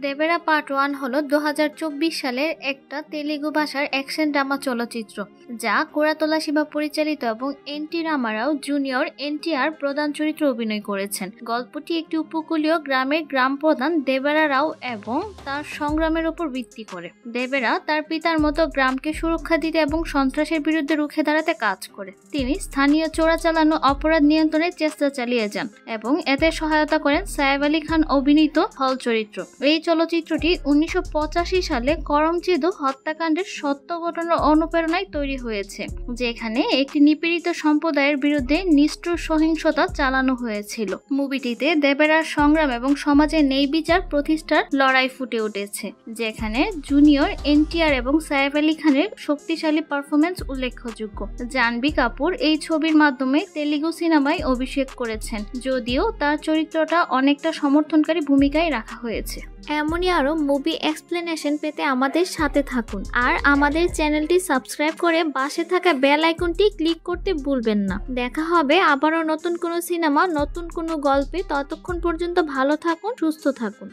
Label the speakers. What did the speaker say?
Speaker 1: দেবেরা part 1 হলো 2024 সালের একটা তেলুগু ভাষার অ্যাকশন ড্রামা চলচ্চিত্র, যা কোরাতলা শিবা পরিচালিত এবং এনটি রামারাও জুনিয়র এনটিআর প্রধান চরিত্রে অভিনয় করেছেন। গল্পটি একটি উপকূলীয় গ্রামের গ্রাম প্রধান দেবেরা রাও এবং তার সংগ্রামের উপর ভিত্তি করে। দেবেরা তার পিতার মতো গ্রামকে সুরক্ষা দিতে এবং সন্ত্রাসের বিরুদ্ধে রুখে দাঁড়াতে কাজ করে। তিনি স্থানীয় চোরাচালানো অপরাধ নিয়ন্ত্রণের চেষ্টা চালিয়ে যান এবং এতে সহায়তা করেন সাইফ আলী খান অভিনীত হল চরিত্র। এই চলচ্চিত্রটি 1985 সালে করমচিদু হত্যাকাণ্ডের সত্য ঘটনার অনুপ্রেরণায় তৈরি হয়েছে, যেখানে একটি নিপীড়িত সম্প্রদায়ের বিরুদ্ধে নিষ্ঠুর সহিংসতা চালানো হয়েছিল। মুভিটিতে দেবেরার সংগ্রাম এবং সমাজে ন্যায় বিচার প্রতিষ্ঠার লড়াই ফুটে উঠেছে, যেখানে জুনিয়র এনটিআর এবং সাইফ আলী খানের শক্তিশালী পারফরমেন্স উল্লেখযোগ্য। জাহ্নবী কাপুর এই ছবির মাধ্যমে তেলুগু সিনেমায় অভিষেক করেছেন, যদিও তার চরিত্রটা অনেকটা সমর্থনকারী ভূমিকায় রাখা হয়েছে। এমনই আরো মুভি এক্সপ্লেনেশন পেতে আমাদের সাথে থাকুন আর আমাদের চ্যানেলটি সাবস্ক্রাইব করে পাশে থাকা বেল আইকনটি ক্লিক করতে ভুলবেন না। দেখা হবে আবারও নতুন কোনো সিনেমা, নতুন কোনো গল্পে। ততক্ষণ পর্যন্ত ভালো থাকুন, সুস্থ থাকুন।